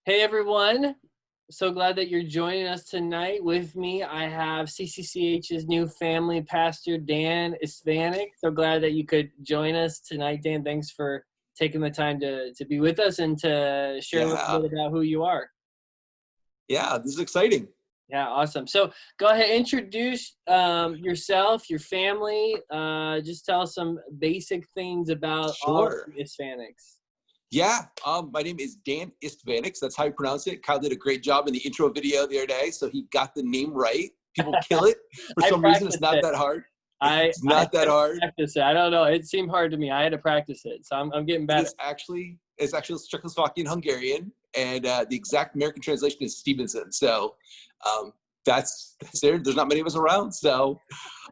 Hey everyone, so glad that you're joining us tonight. With me, I have CCCH's new Family Pastor Dan Istvanik. So glad that you could join us tonight, Dan. Thanks for taking the time to be with us and to share a little Yeah, bit about who you are. yeah, this is exciting. Yeah, awesome. So go ahead, introduce yourself, your family. Just tell us some basic things about all of Sure. the Istvaniks. Yeah, my name is Dan Istvanik. So that's how you pronounce it. Kyle did a great job in the intro video the other day, so he got the name right. People kill it for I some reason. It's practiced not it. that hard. I It's had not that to hard. practice it. I don't know. It seemed hard to me. I had to practice it, so I'm getting It better. is actually Czechoslovakian Hungarian, and the exact American translation is Stevenson. So that's there. There's not many of us around. So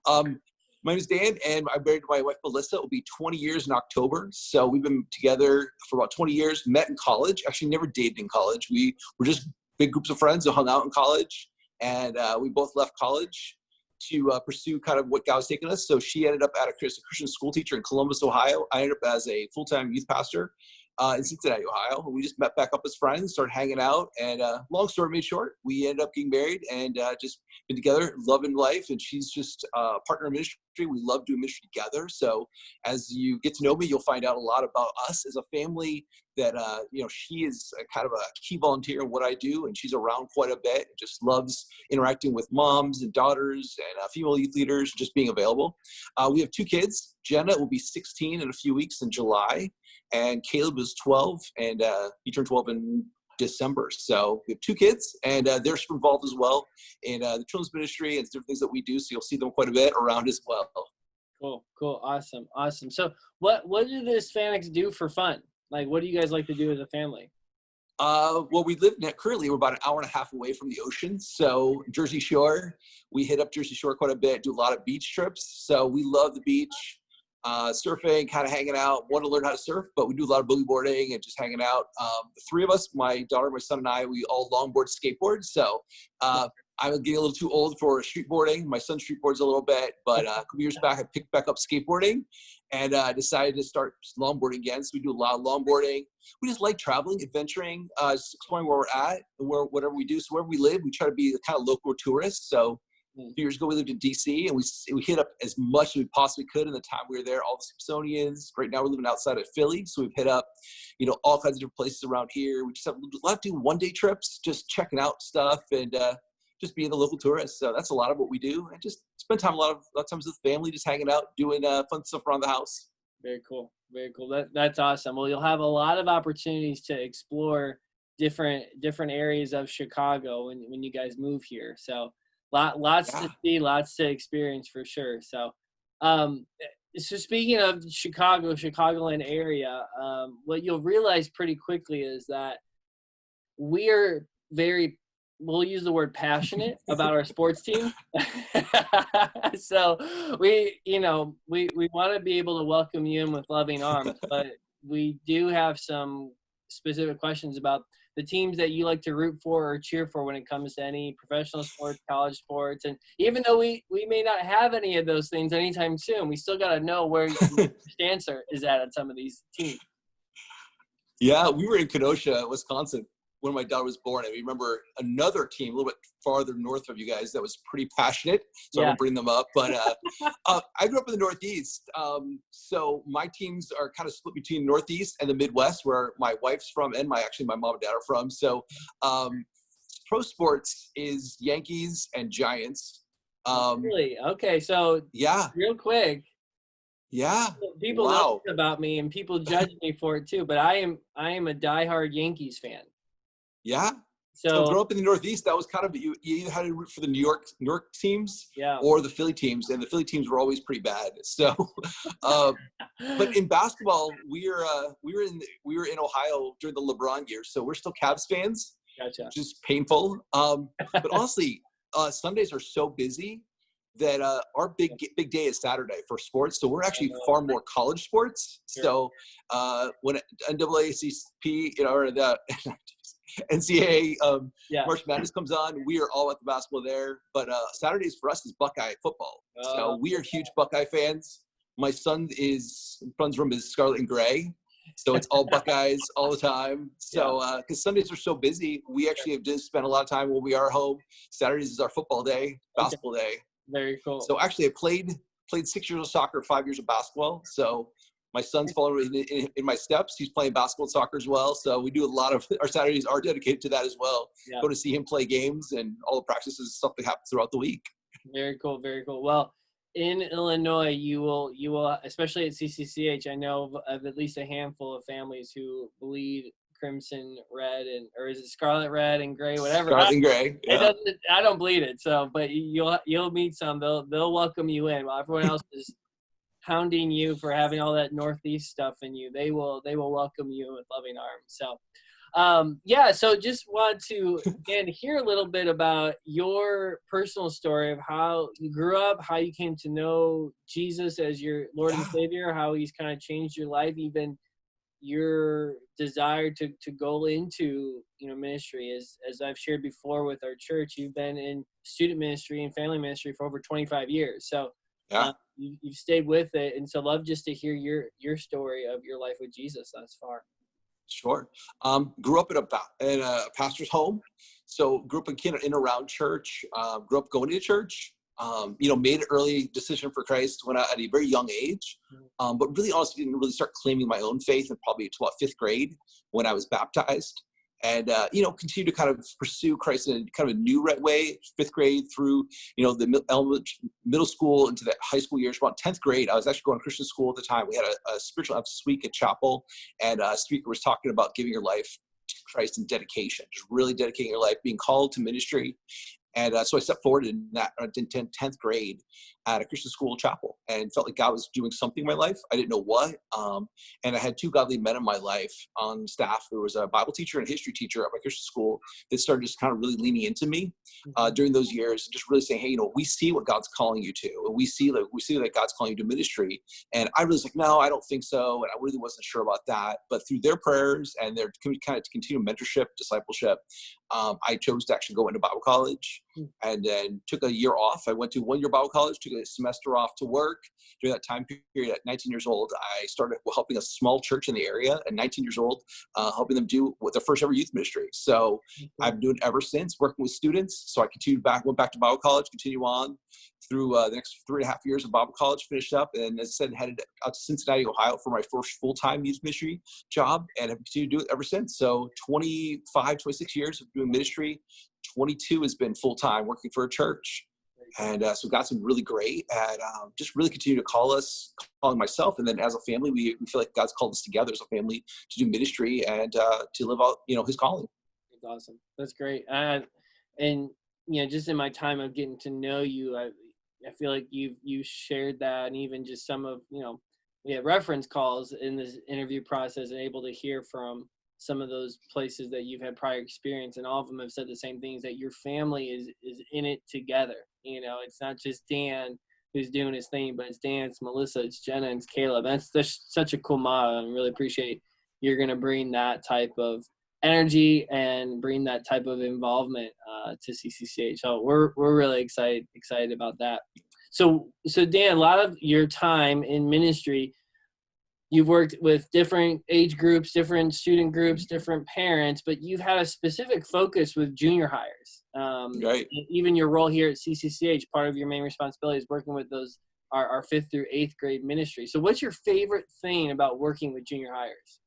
um, my name is Dan, and I married my wife, Melissa. It will be 20 years in October. So we've been together for about 20 years, met in college. Actually, never dated in college. We were just big groups of friends who hung out in college. And we both left college to pursue kind of what God was taking us. So she ended up at a Christian school teacher in Columbus, Ohio. I ended up as a full-time youth pastor in Cincinnati, Ohio. And we just met back up as friends, started hanging out. And long story made short, we ended up getting married and just been together, loving life. And she's just a partner in ministry. We love doing ministry together. So as you get to know me, you'll find out a lot about us as a family. That she is a kind of a key volunteer in what I do, and she's around quite a bit. Just loves interacting with moms and daughters and female youth leaders, just being available. We have two kids. Jenna will be 16 in a few weeks in July, and Caleb is 12, and he turned 12 in December. So we have two kids, and they're involved as well in the children's ministry and different things that we do. So you'll see them quite a bit around as well. Cool, awesome. So what do the Hispanics do for fun? Like, what do you guys like to do as a family? Well, we live currently, we're about an hour and a half away from the ocean. So Jersey Shore, we hit up Jersey Shore quite a bit, do a lot of beach trips. So we love the beach, surfing, kind of hanging out, want to learn how to surf, but we do a lot of boogie boarding and just hanging out. The three of us, my daughter, my son, and I, we all longboard, skateboard. So I'm getting a little too old for street boarding. My son street boards a little bit, but a couple years back, I picked back up skateboarding and decided to start longboarding again. So we do a lot of longboarding. We just like traveling, adventuring, just exploring where we're at and whatever we do. So wherever we live, we try to be the kind of local tourists. So a few years ago, we lived in DC, and we hit up as much as we possibly could in the time we were there. All the Smithsonian's. Right now, we're living outside of Philly, so we've hit up, all kinds of different places around here. We just have a lot to do one-day trips, just checking out stuff and just being the local tourist. So that's a lot of what we do, and just spend time a lot of times with family, just hanging out, doing fun stuff around the house. Very cool. That's awesome. Well, you'll have a lot of opportunities to explore different areas of Chicago when you guys move here. So lots Yeah. to see, lots to experience for sure. So so speaking of Chicagoland area, what you'll realize pretty quickly is that we're we'll use the word passionate about our sports team. So we want to be able to welcome you in with loving arms, but we do have some specific questions about the teams that you like to root for or cheer for when it comes to any professional sports, college sports. And even though we may not have any of those things anytime soon, we still got to know where your stance is at on some of these teams. Yeah, we were in Kenosha, Wisconsin, when my daughter was born. I remember another team a little bit farther north of you guys that was pretty passionate, so I won't bring them up. But I grew up in the Northeast, so my teams are kind of split between Northeast and the Midwest, where my wife's from, and my mom and dad are from. So pro sports is Yankees and Giants. Really? Okay, so Yeah. real quick. Yeah. People know about me and people judge me for it too, but I am a diehard Yankees fan. Yeah. So growing up in the Northeast, that was kind of, you either had to root for the New York teams or the Philly teams, and the Philly teams were always pretty bad. So, but in basketball, we were in Ohio during the LeBron years, so we're still Cavs fans. Gotcha. Which is painful. But honestly, Sundays are so busy that our big day is Saturday for sports. So we're actually far more college sports. Sure. So when NAACP, or the NCAA March Madness comes on, we are all at the basketball there. But Saturdays for us is Buckeye football. So we are huge Buckeye fans. My son's room is Scarlet and Gray. So it's all Buckeyes all the time. So, because Sundays are so busy, we actually have just spent a lot of time when we are home. Saturdays is our football day, basketball day. Very cool. So actually I played 6 years of soccer, 5 years of basketball. So my son's following in my steps. He's playing basketball and soccer as well. So we do a lot of our Saturdays are dedicated to that as well. Yeah. Go to see him play games and all the practices, stuff that happens throughout the week. Very cool. Very cool. Well, in Illinois, you will, especially at CCCH, I know of at least a handful of families who bleed crimson red or is it scarlet red and gray, whatever. Scarlet and gray. Yeah. It doesn't. I don't bleed it. So, but you'll meet some. They'll welcome you in while everyone else is hounding you for having all that Northeast stuff in you. They will welcome you with loving arms. So. So just want to again hear a little bit about your personal story of how you grew up, how you came to know Jesus as your Lord and Savior, how he's kind of changed your life, even your desire to go into ministry. As I've shared before with our church, you've been in student ministry and family ministry for over 25 years. So you've stayed with it, and so love just to hear your story of your life with Jesus thus far. Sure. Grew up in a pastor's home. So grew up in and around church, grew up going to church, made an early decision for Christ at a very young age. But really honestly didn't really start claiming my own faith in probably about 5th grade when I was baptized. And, continue to kind of pursue Christ in kind of a new way, 5th grade through, the middle school into the high school years. About 10th grade, I was actually going to Christian school at the time. We had a spiritual emphasis week at chapel, and a speaker was talking about giving your life to Christ and dedication, just really dedicating your life, being called to ministry. And so I stepped forward in 10th grade at a Christian school chapel and felt like God was doing something in my life. I didn't know what. And I had 2 godly men in my life on staff. There was a Bible teacher and a history teacher at my Christian school that started just kind of really leaning into me during those years, and just really saying, hey, we see what God's calling you to. And we see that God's calling you to ministry. And I was like, no, I don't think so. And I really wasn't sure about that. But through their prayers and their kind of continued mentorship, discipleship, I chose to actually go into Bible college and then took a year off. I went to 1-year Bible college, took a semester off to work. During that time period, at 19 years old, I started helping a small church in the area at 19 years old, helping them do their first ever youth ministry. So I've been doing it ever since, working with students. So I went back to Bible college, continue on through the next 3.5 years of Bible college, finished up, and as I said, headed out to Cincinnati, Ohio for my first full-time youth ministry job, and have continued to do it ever since. So 26 years of doing ministry. 22 has been full-time working for a church. And so God's been really great at just really continue to calling myself. And then as a family, we feel like God's called us together as a family to do ministry and to live out, his calling. That's awesome. That's great. And, just in my time of getting to know you, I feel like you shared that, and even just some of, we had reference calls in this interview process and able to hear from some of those places that you've had prior experience, and all of them have said the same things, that your family is in it together. It's not just Dan who's doing his thing, but it's Dan, it's Melissa, it's Jenna, and it's Caleb. That's such a cool model, and really appreciate you're going to bring that type of energy and bring that type of involvement to CCCH. So we're really excited about that. So Dan, a lot of your time in ministry, you've worked with different age groups, different student groups, different parents, but you've had a specific focus with junior hires. Right. Even your role here at CCCH, part of your main responsibility is working with our 5th through 8th grade ministry. So what's your favorite thing about working with junior hires?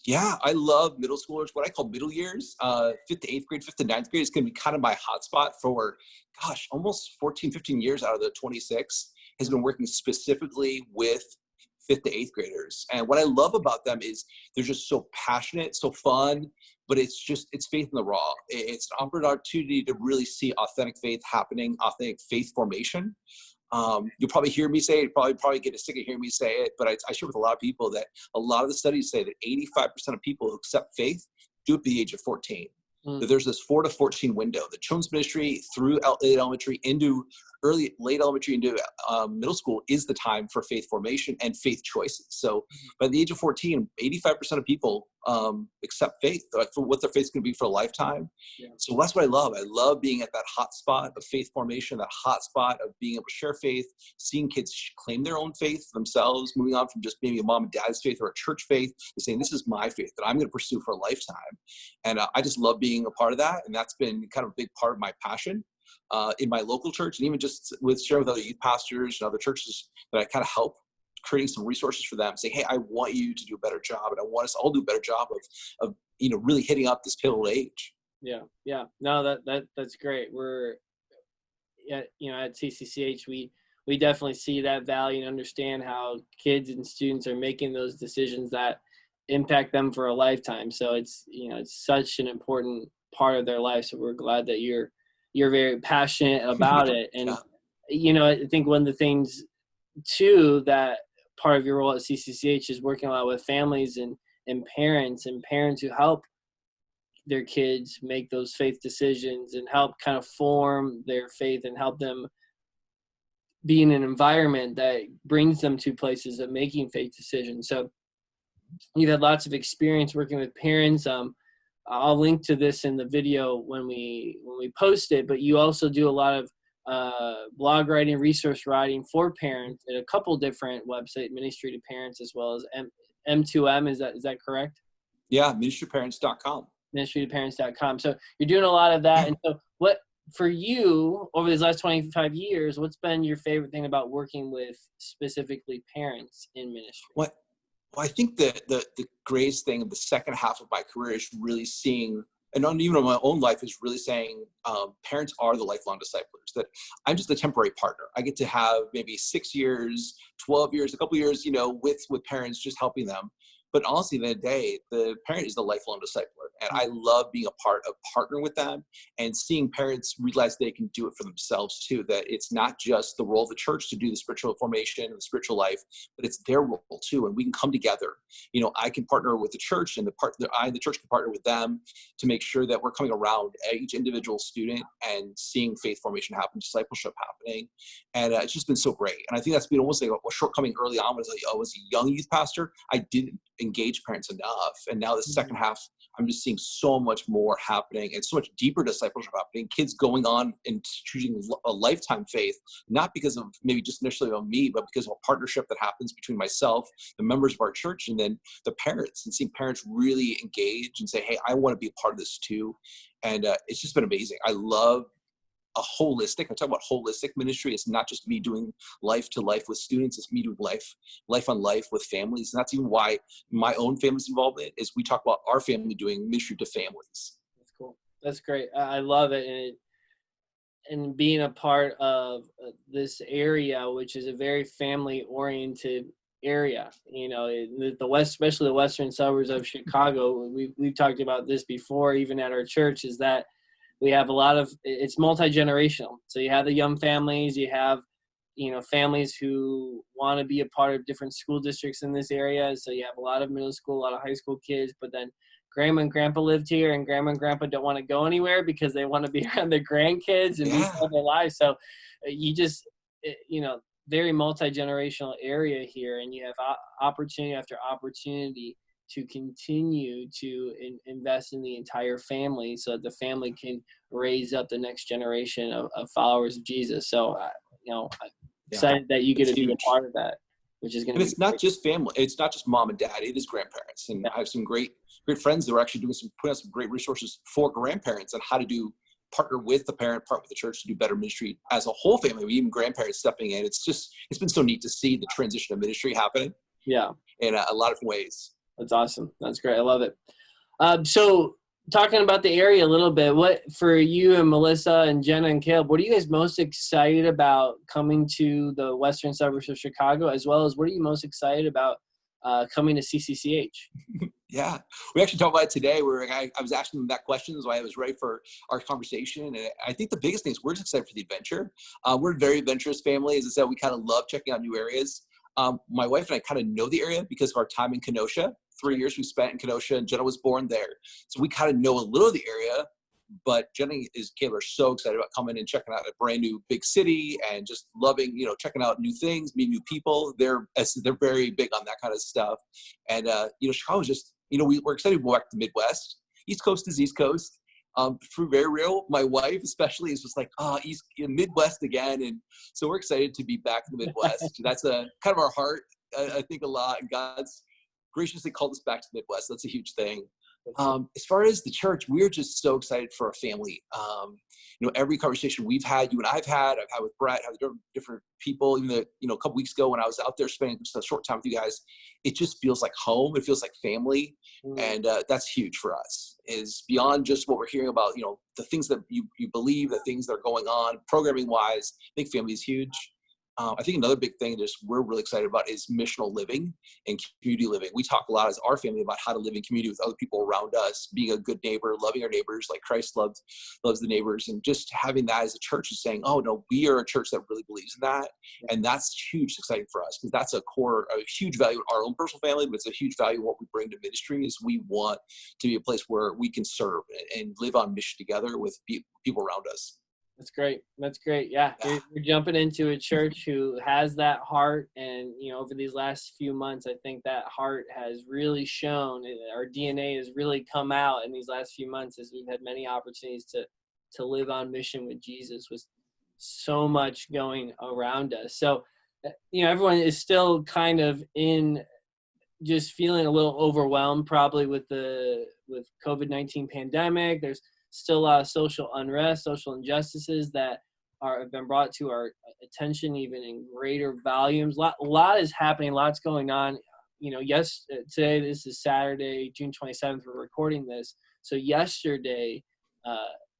Yeah, I love middle schoolers, what I call middle years. 5th to 8th grade, 5th to 9th grade is going to be kind of my hotspot for, almost 14, 15 years out of the 26 has been working specifically with 5th to 8th graders. And what I love about them is they're just so passionate, so fun, but it's faith in the raw. It's an opportunity to really see authentic faith happening, authentic faith formation. You'll probably hear me say it, probably get sick of hearing me say it, but I share with a lot of people that a lot of the studies say that 85% of people who accept faith do it at the age of 14. That there's this 4 to 14 window, the children's ministry through elementary into late elementary into middle school is the time for faith formation and faith choices. So by the age of 14, 85% of people accept faith for what their faith's going to be for a lifetime. Yeah. So that's what I love. I love being at that hot spot of faith formation, that hot spot of being able to share faith, seeing kids claim their own faith themselves, moving on from just maybe a mom and dad's faith or a church faith to saying, this is my faith that I'm going to pursue for a lifetime. And I just love being a part of that. And that's been kind of a big part of my passion. In my local church, and even just sharing with other youth pastors and other churches that I kind of help creating some resources for them, say, hey, I want you to do a better job, and I want us all to do a better job of really hitting up this pivotal age. Yeah. No, that's great. We're at CCCH, we definitely see that value and understand how kids and students are making those decisions that impact them for a lifetime. So it's such an important part of their life. So we're glad that you're very passionate about it. And, I think one of the things too, that part of your role at CCCH is working a lot with families and parents who help their kids make those faith decisions and help kind of form their faith and help them be in an environment that brings them to places of making faith decisions. So you've had lots of experience working with parents. I'll link to this in the video when we post it, but you also do a lot of blog writing, resource writing for parents at a couple different website, Ministry to Parents, as well as M2M. Is that correct? Yeah, ministrytoparents.com. Ministrytoparents.com. So you're doing a lot of that. And so what, for you, over these last 25 years, what's been your favorite thing about working with specifically parents in ministry? Well, I think that the greatest thing of the second half of my career is really seeing, and even in my own life, is really saying parents are the lifelong disciplers, that I'm just a temporary partner. I get to have maybe 6 years, 12 years, a couple of years, with parents, just helping them. But honestly, at the end of the day, the parent is the lifelong discipler. And I love being a part of partnering with them and seeing parents realize they can do it for themselves too, that it's not just the role of the church to do the spiritual formation and the spiritual life, but it's their role too. And we can come together. I can partner with the church, and the church can partner with them to make sure that we're coming around each individual student and seeing faith formation happen, discipleship happening. And it's just been so great. And I think that's been almost like a shortcoming early on. As a young youth pastor, I didn't engage parents enough. And now the second half, I'm just seeing so much more happening and so much deeper discipleship happening. Kids going on and choosing a lifetime faith, not because of maybe just initially on me, but because of a partnership that happens between myself, the members of our church, and then the parents, and seeing parents really engage and say, hey, I want to be a part of this too. And it's just been amazing. I love I talk about holistic ministry. It's not just me doing life to life with students. It's me doing life on life with families. And that's even why my own family's involvement is we talk about our family doing ministry to families. That's cool. That's great. I love it. And being a part of this area, which is a very family oriented area, the west, especially the western suburbs of Chicago. We've talked about this before, even at our church, is that we have it's multi-generational. So you have the young families, you have, families who want to be a part of different school districts in this area. So you have a lot of middle school, a lot of high school kids, but then grandma and grandpa lived here, and grandma and grandpa don't want to go anywhere because they want to be around their grandkids and be part of their lives. So you just, very multi-generational area here, and you have opportunity after opportunity to continue to invest in the entire family so that the family can raise up the next generation of followers of Jesus. So, I'm excited that you get to be a part of that, which is going to be. And it's not just family. It's not just mom and dad. It is grandparents. And I have some great friends that are actually putting out some great resources for grandparents on how to partner with the parent, partner with the church to do better ministry as a whole family, even grandparents stepping in. It's been so neat to see the transition of ministry happening. Yeah. In a lot of ways. That's awesome. That's great. I love it. So talking about the area a little bit, what for you and Melissa and Jenna and Caleb, what are you guys most excited about coming to the western suburbs of Chicago, as well as what are you most excited about coming to CCCH? Yeah, we actually talked about it today where I was asking them that question as I was ready for our conversation. And I think the biggest thing is we're just excited for the adventure. We're a very adventurous family. As I said, we kind of love checking out new areas. My wife and I kind of know the area because of our time in Kenosha. 3 years we spent in Kenosha, and Jenna was born there. So we kind of know a little of the area, But Jenny is Kayla are so excited about coming and checking out a brand new big city and just loving, checking out new things, meeting new people. They're very big on that kind of stuff. And, Chicago's just, we're excited to go back to the Midwest. East Coast is East Coast. For very real, my wife especially is just like, Midwest again. And so we're excited to be back in the Midwest. That's a kind of our heart, I think a lot. And God's graciously called us back to the Midwest. That's a huge thing. As far as the church, we're just so excited for our family. Every conversation we've had, you and I've had with Brett, I've had different people, even a couple weeks ago when I was out there spending just a short time with you guys, it just feels like home. It feels like family. And that's huge for us, is beyond just what we're hearing about, the things that you believe, the things that are going on programming wise. I think family is huge. I think another big thing that we're really excited about is missional living and community living. We talk a lot as our family about how to live in community with other people around us, being a good neighbor, loving our neighbors like Christ loves the neighbors, and just having that as a church is saying, oh no, we are a church that really believes in that. And that's huge, exciting for us, because that's a huge value in our own personal family, but it's a huge value in what we bring to ministry. Is we want to be a place where we can serve and live on mission together with people around us. That's great. That's great. Yeah. You're jumping into a church who has that heart. And, over these last few months, I think that heart has really shown. Our DNA has really come out in these last few months as we've had many opportunities to live on mission with Jesus, with so much going around us. So, everyone is still kind of in just feeling a little overwhelmed probably with COVID-19 pandemic. There's still a lot of social unrest, social injustices that have been brought to our attention even in greater volumes. A lot is happening, lots going on. Today, this is Saturday, June 27th, we're recording this. So yesterday,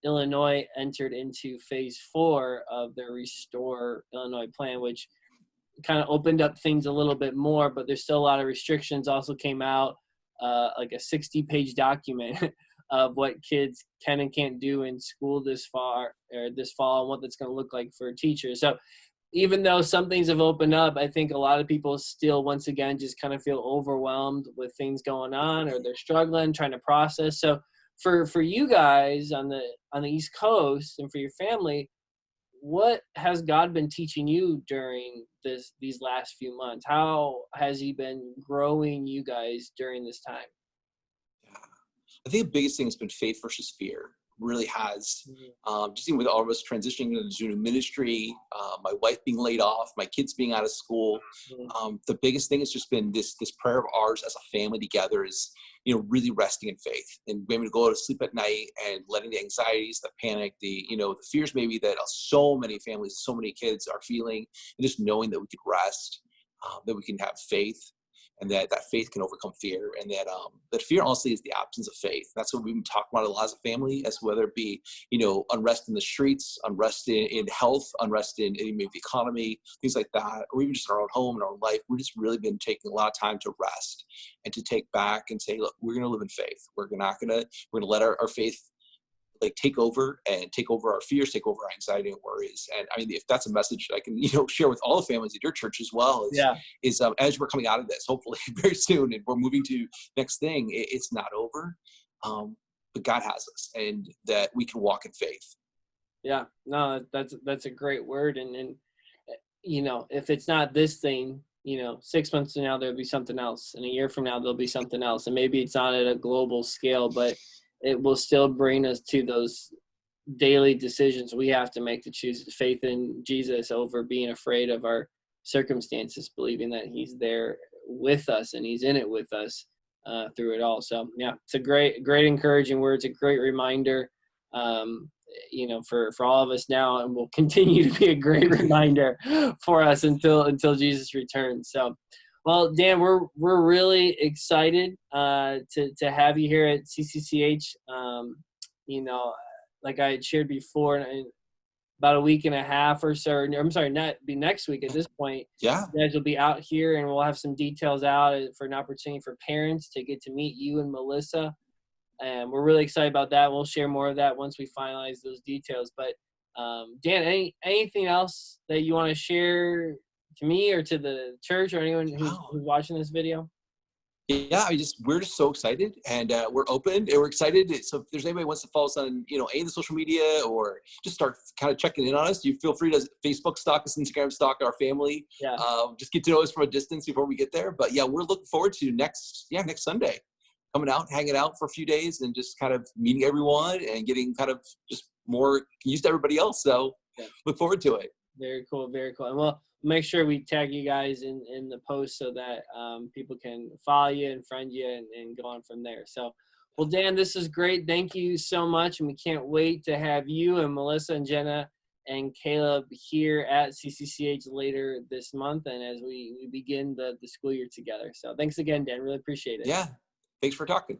Illinois entered into phase 4 of the Restore Illinois plan, which kind of opened up things a little bit more, but there's still a lot of restrictions. Also came out like a 60-page document of what kids can and can't do in school this fall, and what that's going to look like for teachers. So even though some things have opened up, I think a lot of people still, once again, just kind of feel overwhelmed with things going on, or they're struggling, trying to process. So for you guys on the East Coast and for your family, what has God been teaching you during these last few months? How has he been growing you guys during this time? I think the biggest thing has been faith versus fear. Really has. Just even with all of us transitioning into new ministry, my wife being laid off, my kids being out of school. The biggest thing has just been this prayer of ours as a family together is, really resting in faith and being able to go to sleep at night and letting the anxieties, the panic, the fears maybe that so many families, so many kids are feeling, and just knowing that we could rest, that we can have faith. And that faith can overcome fear, and that fear honestly is the absence of faith. That's what we've been talking about a lot as a family, as whether it be unrest in the streets, unrest in health, unrest in maybe the economy, things like that, or even just in our own home and our own life. We've just really been taking a lot of time to rest and to take back and say, look, we're going to live in faith. We're going to let our faith take over our fears, take over our anxiety and worries. And I mean, if that's a message I can, share with all the families at your church as well, is as we're coming out of this, hopefully very soon, and we're moving to next thing, it's not over. But God has us, and that we can walk in faith. Yeah, no, that's a great word. And if it's not this thing, 6 months from now, there'll be something else. And a year from now, there'll be something else. And maybe it's not at a global scale, but it will still bring us to those daily decisions we have to make to choose faith in Jesus over being afraid of our circumstances, believing that he's there with us and he's in it with us through it all. So yeah, it's a great encouraging word. It's a great reminder, for all of us now, and will continue to be a great reminder for us until Jesus returns. So, well, Dan, we're really excited to have you here at CCCH. Like I had shared before, in about a week and a half or so. I'm sorry, not be next week at this point. Yeah, you guys will be out here, and we'll have some details out for an opportunity for parents to get to meet you and Melissa. And we're really excited about that. We'll share more of that once we finalize those details. But Dan, anything else that you want to share to me or to the church or anyone who's watching this video? Yeah, we're just so excited, and we're open and we're excited. So if there's anybody who wants to follow us on, any of the social media, or just start kind of checking in on us, you feel free to Facebook stalk us, Instagram stalk our family. Yeah. Just get to know us from a distance before we get there. But yeah, we're looking forward to next Sunday, coming out, hanging out for a few days, and just kind of meeting everyone and getting kind of just more used to everybody else. So Yeah. look forward to it. Very cool. Very cool. And we'll make sure we tag you guys in the post so that people can follow you and friend you and go on from there. So, well, Dan, this is great. Thank you so much. And we can't wait to have you and Melissa and Jenna and Caleb here at CCCH later this month, and as we begin the school year together. So thanks again, Dan. Really appreciate it. Yeah. Thanks for talking.